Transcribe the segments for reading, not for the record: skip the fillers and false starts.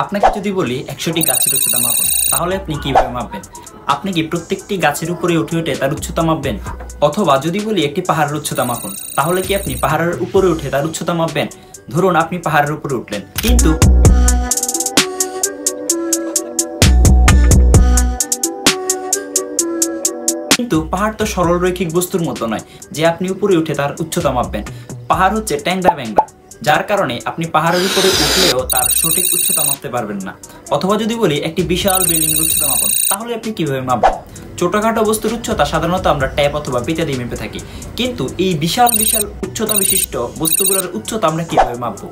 আপনাকে যদি বলি 100টি গাছের উচ্চতা মাপুন, তাহলে আপনি কিভাবে মাপবেন? আপনি কি প্রত্যেকটি গাছের উপরে উঠে উঠে তার উচ্চতা মাপবেন? অথবা যদি বলি একটি পাহাড়ের উচ্চতা মাপুন, তাহলে কি আপনি পাহাড়ের উপরে উঠে তার উচ্চতা মাপবেন? ধরুন আপনি পাহাড়ের উপরে উঠলেন, কিন্তু পাহাড় তো সরল রৈখিক বস্তুর মতো নয় যে আপনি উপরে উঠে তার উচ্চতা মাপবেন। পাহাড় হচ্ছে ট্যাংরা ব্যাংরা, যার কারণে আপনি পাহাড়ের উপরে উঠলেও তার সঠিক উচ্চতা মাপতে পারবেন না। অথবা যদি বলি একটি বিশাল বিল্ডিং এর উচ্চতা মাপন, তাহলে আপনি কিভাবে মাপবেন? ছোটখাটো বস্তুর উচ্চতা সাধারণত আমরা ট্যাপ অথবা পিতা দিয়ে মেপে থাকি, কিন্তু এই বিশাল বিশাল উচ্চতা বিশিষ্ট বস্তুগুলোর উচ্চতা আমরা কিভাবে মাপবো?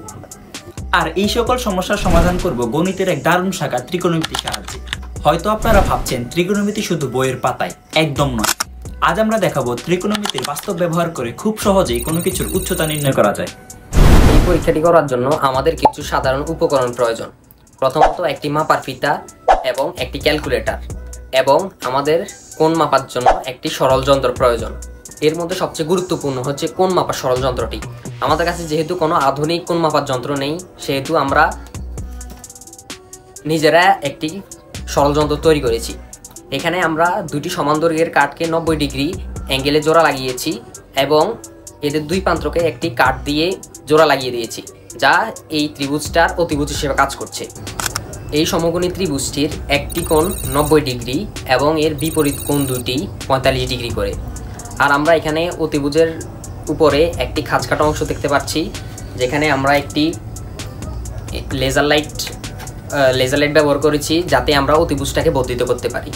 আর এই সকল সমস্যার সমাধান করব গণিতের এক দারুণ শাখা ত্রিকোণমিতির সাহায্যে। হয়তো আপনারা ভাবছেন ত্রিকোণমিতি শুধু বইয়ের পাতায়, একদম নয়। আজ আমরা দেখাবো ত্রিকোণমিতির বাস্তব ব্যবহার করে খুব সহজেই কোনো কিছুর উচ্চতা নির্ণয় করা যায়। এই পরীক্ষাটি করার জন্য আমাদের কিছু সাধারণ উপকরণ প্রয়োজন। প্রথমত একটি মাপার ফিতা এবং একটি ক্যালকুলেটর, এবং আমাদের কোণ মাপার জন্য একটি সরল যন্ত্র প্রয়োজন। এর মধ্যে সবচেয়ে গুরুত্বপূর্ণ হচ্ছে কোণ মাপার সরল যন্ত্রটি। আমাদের কাছে যেহেতু কোনো আধুনিক কোণ মাপার যন্ত্র নেই, সেহেতু আমরা নিজেরা একটি সরল যন্ত্র তৈরি করেছি। এখানে আমরা দুটি সমান দৈর্ঘ্যের কাঠকে 90 ডিগ্রি অ্যাঙ্গেলে জোড়া লাগিয়েছি এবং এদের দুই প্রান্তকে একটি কাঠ দিয়ে জোড়া লাগিয়ে দিয়েছি, যা এই ত্রিভুজটার অতিভুজ হিসেবে কাজ করছে। এই সমকোণী ত্রিভুজটির একটি কোণ 90 ডিগ্রি এবং এর বিপরীত কোণ দুটি 45 ডিগ্রি করে। আর আমরা এখানে অতিভুজের উপরে একটি খাঁজ কাটা অংশ দেখতে পাচ্ছি, যেখানে আমরা একটি লেজার লাইট ব্যবহার করেছি, যাতে আমরা অতিভুজটাকে বর্ধিত করতে পারি।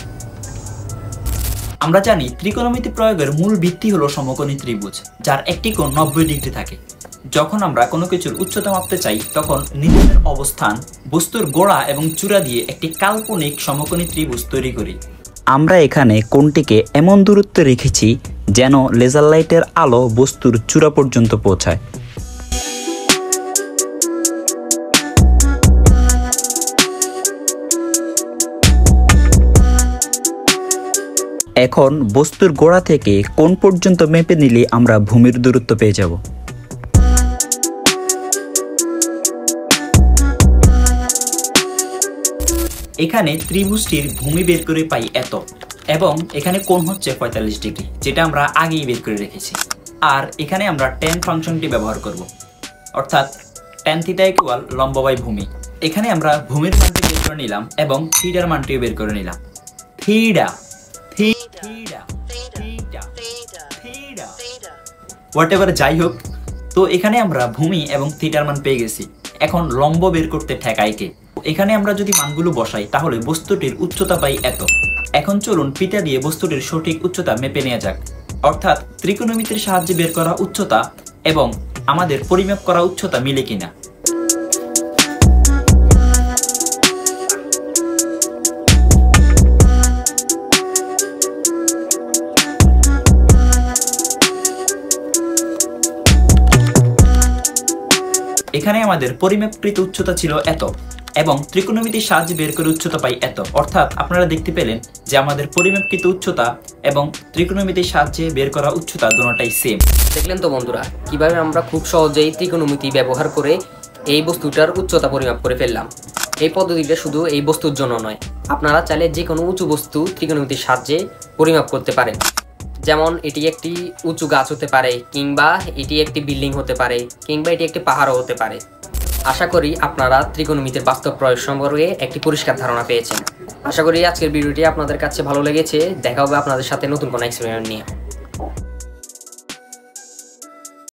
আমরা জানি ত্রিকোণমিতি প্রয়োগের মূল ভিত্তি হলো সমকোণী ত্রিভুজ, যার একটি কোণ 90 ডিগ্রি থাকে। যখন আমরা কোনো কিছুর উচ্চতা মাপতে চাই, তখন নিজেদের অবস্থান, বস্তুর গোড়া এবং চূড়া দিয়ে একটি কাল্পনিক সমকোণী ত্রিভুজ তৈরি করি। আমরা এখানে কোণটিকে এমন দূরত্বে রেখেছি যেন লেজার লাইটের আলো বস্তুর চূড়া পর্যন্ত পৌঁছায়। এখন বস্তুর গোড়া থেকে কোণ পর্যন্ত মেপে নিলে আমরা ভূমির দূরত্ব পেয়ে যাব। এখানে ত্রিভুজটির ভূমি বের করে পাই এত, এবং এখানে কোণ হচ্ছে 45 ডিগ্রি, যেটা আমরা আগেই বের করে রেখেছি। আর এখানে আমরা ট্যান ফাংশনটি ব্যবহার করব, অর্থাৎ ট্যান থিটা ইকুয়াল লম্ব বাই ভূমি। এখানে আমরা ভূমির মানটি বের করে নিলাম এবং থিটার মানটিও বের করে নিলাম। হোয়াটএভার, যাই হোক, তো এখানে আমরা ভূমি এবং থিটার মান পেয়ে গেছি। এখন লম্ব বের করতে ঠেকায় কে? এখানে আমরা যদি মানগুলো বসাই, তাহলে বস্তুটির উচ্চতা পাই এত। এখন চলুন পিতা দিয়ে বস্তুটির সঠিক উচ্চতা মেপে নেওয়া যাক, অর্থাৎ ত্রিকোণমিতির সাহায্যে বের করা উচ্চতা এবং আমাদের পরিমাপ করা উচ্চতা মিলে কিনা। এখানে আমাদের পরিমাপকৃত উচ্চতা ছিল এত, এবং ত্রিকোণমিতির সাহায্যে বের করে উচ্চতা পাই এত। অর্থাৎ আপনারা দেখতে পেলেন যে আমাদের পরিমাপকৃত উচ্চতা এবং ত্রিকোণমিতির সাহায্যে বের করা উচ্চতা দুটোটাই সেম। দেখলেন তো বন্ধুরা, কিভাবে আমরা খুব সহজেই ত্রিকোণমিতি ব্যবহার করে এই বস্তুটার উচ্চতা পরিমাপ করে ফেললাম। এই পদ্ধতিটা শুধু এই বস্তুর জন্য নয়, আপনারা চাইলে যে কোনো উঁচু বস্তু ত্রিকোণমিতির সাহায্যে পরিমাপ করতে পারেন। যেমন এটি একটি উঁচু গাছ হতে পারে, কিংবা এটি একটি বিল্ডিং হতে পারে, কিংবা এটি একটি পাহাড়ও হতে পারে। আশা করি আপনারা ত্রিকোণমিতির বাস্তব প্রয়োগ সম্পর্কে একটি পরিষ্কার ধারণা পেয়েছেন। আশা করি আজকের ভিডিওটি আপনাদের কাছে ভালো লেগেছে। দেখা হবে আপনাদের সাথে নতুন কোনো এক্সপেরিমেন্ট নিয়ে।